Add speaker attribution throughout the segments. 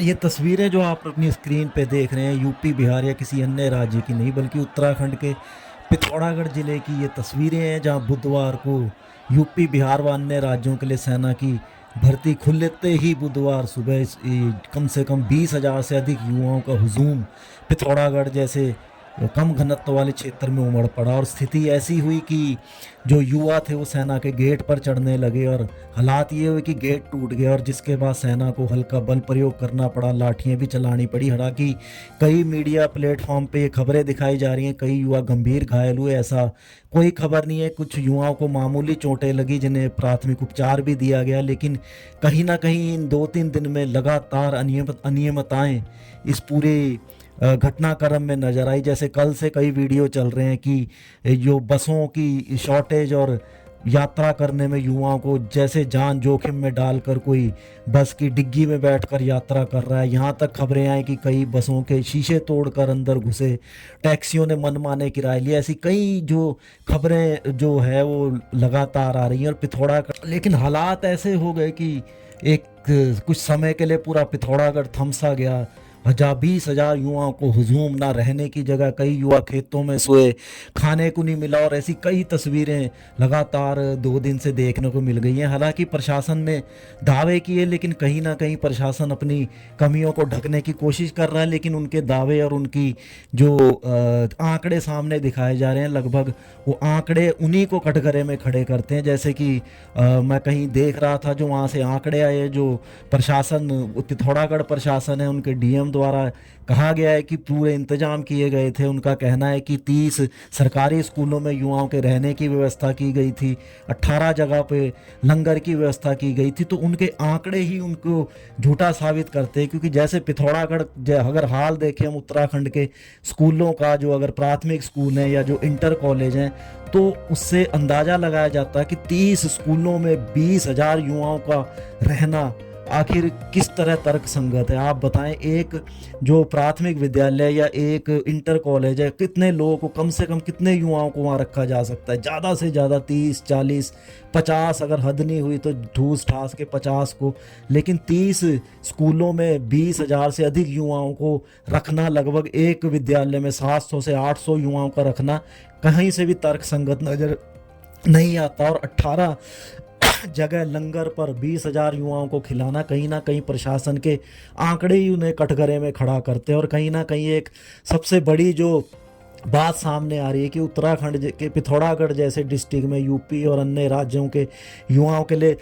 Speaker 1: ये तस्वीरें जो आप अपनी स्क्रीन पे देख रहे हैं यूपी बिहार या किसी अन्य राज्य की नहीं बल्कि उत्तराखंड के पिथौरागढ़ जिले की ये तस्वीरें हैं, जहां बुधवार को यूपी बिहार व अन्य राज्यों के लिए सेना की भर्ती खुलते ही बुधवार सुबह कम से कम 20,000 से अधिक युवाओं का हुजूम पिथौरागढ़ जैसे कम घनत्व वाले क्षेत्र में उमड़ पड़ा और स्थिति ऐसी हुई कि जो युवा थे वो सेना के गेट पर चढ़ने लगे और हालात ये हुए कि गेट टूट गया और जिसके बाद सेना को हल्का बल प्रयोग करना पड़ा, लाठियां भी चलानी पड़ी। हालांकि कई मीडिया प्लेटफॉर्म पे ये खबरें दिखाई जा रही हैं, कई युवा गंभीर घायल हुए, ऐसा कोई खबर नहीं है। कुछ युवाओं को मामूली चोटें लगी जिन्हें प्राथमिक उपचार भी दिया गया, लेकिन कहीं ना कहीं इन 2-3 दिन में लगातार अनियमितताएं इस पूरे घटनाक्रम में नजर आई। जैसे कल से कई वीडियो चल रहे हैं कि जो बसों की शॉर्टेज और यात्रा करने में युवाओं को जैसे जान जोखिम में डालकर कोई बस की डिग्गी में बैठकर यात्रा कर रहा है। यहाँ तक खबरें आई कि कई बसों के शीशे तोड़कर अंदर घुसे, टैक्सियों ने मनमाने किराए लिए। ऐसी कई जो खबरें जो है वो लगातार आ रही हैं और पिथौरागढ़, लेकिन हालात ऐसे हो गए कि एक कुछ समय के लिए पूरा पिथौरागढ़ थमसा गया। 20,000 युवाओं को हुजूम, ना रहने की जगह, कई युवा खेतों में सोए, खाने को नहीं मिला और ऐसी कई तस्वीरें लगातार 2 दिन से देखने को मिल गई हैं। हालांकि प्रशासन ने दावे किए, लेकिन कहीं ना कहीं प्रशासन अपनी कमियों को ढकने की कोशिश कर रहा है, लेकिन उनके दावे और उनकी जो आंकड़े सामने दिखाए जा रहे हैं, लगभग वो आंकड़े उन्हीं को कटघरे में खड़े करते हैं। जैसे कि मैं कहीं देख रहा था जो वहाँ से आंकड़े आए, जो प्रशासन पिथौरागढ़ प्रशासन है उनके डीएम द्वारा कहा गया है कि पूरे इंतजाम किए गए थे। उनका कहना है कि 30 सरकारी स्कूलों में युवाओं के रहने की व्यवस्था की गई थी, 18 जगह पे लंगर की व्यवस्था की गई थी। तो उनके आंकड़े ही उनको झूठा साबित करते हैं, क्योंकि जैसे पिथौरागढ़ अगर हाल देखें हम उत्तराखंड के स्कूलों का, जो अगर प्राथमिक स्कूल हैं या जो इंटर कॉलेज हैं, तो उससे अंदाज़ा लगाया जाता है कि 30 स्कूलों में 20,000 युवाओं का रहना आखिर किस तरह तर्क संगत है। आप बताएं, एक जो प्राथमिक विद्यालय या एक इंटर कॉलेज है, कितने लोगों को, कम से कम कितने युवाओं को वहाँ रखा जा सकता है? ज़्यादा से ज़्यादा 30, 40, 50, अगर हद नहीं हुई तो ठूस ठास के 50 को। लेकिन 30 स्कूलों में 20,000 से अधिक युवाओं को रखना, लगभग एक विद्यालय में 700 से 800 युवाओं का रखना कहीं से भी तर्क संगत नजर नहीं आता। और 18 जगह लंगर पर 20,000 युवाओं को खिलाना, कहीं ना कहीं प्रशासन के आंकड़े ही उन्हें कटघरे में खड़ा करते हैं। और कहीं ना कहीं एक सबसे बड़ी जो बात सामने आ रही है कि उत्तराखंड के पिथौरागढ़ जैसे डिस्ट्रिक्ट में यूपी और अन्य राज्यों के युवाओं के लिए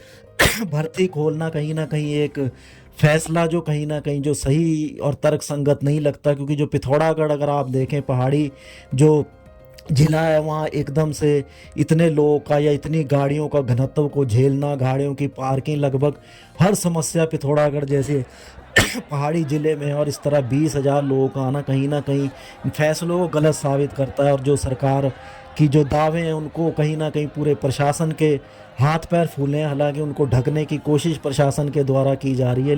Speaker 1: भर्ती खोलना कहीं ना कहीं एक फैसला जो कहीं ना कहीं जो सही और तर्क संगत नहीं लगता। क्योंकि जो पिथौरागढ़ अगर आप देखें, पहाड़ी जो जिला है, वहाँ एकदम से इतने लोगों का या इतनी गाड़ियों का घनत्व को झेलना, गाड़ियों की पार्किंग, लगभग हर समस्या पिथौरागढ़ जैसे पहाड़ी ज़िले में, और इस तरह 20,000 लोगों का आना कहीं ना कहीं इन फैसलों को गलत साबित करता है। और जो सरकार की जो दावे हैं उनको कहीं ना कहीं पूरे प्रशासन के हाथ पैर फूले हैं। हालांकि उनको ढकने की कोशिश प्रशासन के द्वारा की जा रही है,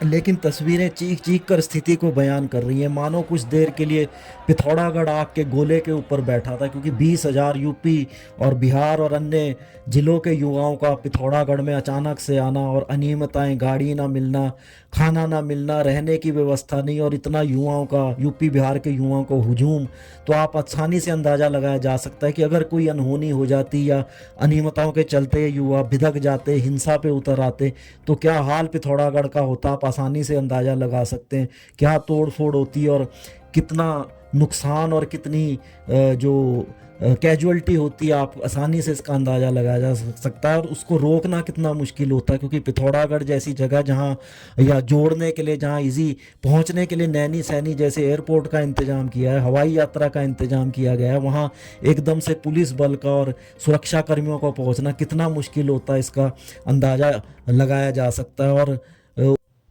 Speaker 1: लेकिन तस्वीरें चीख चीख कर स्थिति को बयान कर रही हैं। मानो कुछ देर के लिए पिथौरागढ़ आग के गोले के ऊपर बैठा था, क्योंकि 20,000 यूपी और बिहार और अन्य जिलों के युवाओं का पिथौरागढ़ में अचानक से आना और अनियमितताएं, गाड़ी ना मिलना, खाना ना मिलना, रहने की व्यवस्था नहीं, और इतना युवाओं का, यूपी बिहार के युवाओं को हुजूम, तो आप आसानी से अंदाज़ा लगाया जा सकता है कि अगर कोई अनहोनी हो जाती या अनियमितताओं के चलते युवा भिदक जाते, हिंसा पे उतर आते, तो क्या हाल पिथौरागढ़ का होता, आप आसानी से अंदाज़ा लगा सकते हैं। क्या तोड़ फोड़ होती और कितना नुकसान और कितनी जो कैजुअलिटी होती है, आप आसानी से इसका अंदाज़ा लगाया जा सकता है। और उसको रोकना कितना मुश्किल होता है, क्योंकि पिथौरागढ़ जैसी जगह जहाँ, या जोड़ने के लिए, जहाँ इजी पहुँचने के लिए नैनी सैनी जैसे एयरपोर्ट का इंतज़ाम किया है, हवाई यात्रा का इंतज़ाम किया गया है, वहाँ एकदम से पुलिस बल का और सुरक्षा कर्मियों का पहुँचना कितना मुश्किल होता है, इसका अंदाज़ा लगाया जा सकता है। और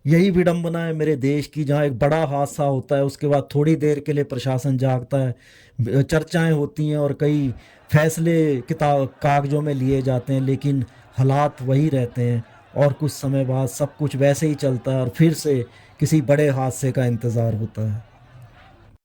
Speaker 1: यही विडंबना है मेरे देश की, जहाँ एक बड़ा हादसा होता है, उसके बाद थोड़ी देर के लिए प्रशासन जागता है, चर्चाएं होती हैं और कई फैसले किताब कागजों में लिए जाते हैं, लेकिन हालात वही रहते हैं और कुछ समय बाद सब कुछ वैसे ही चलता है और फिर से किसी बड़े हादसे का इंतज़ार होता है।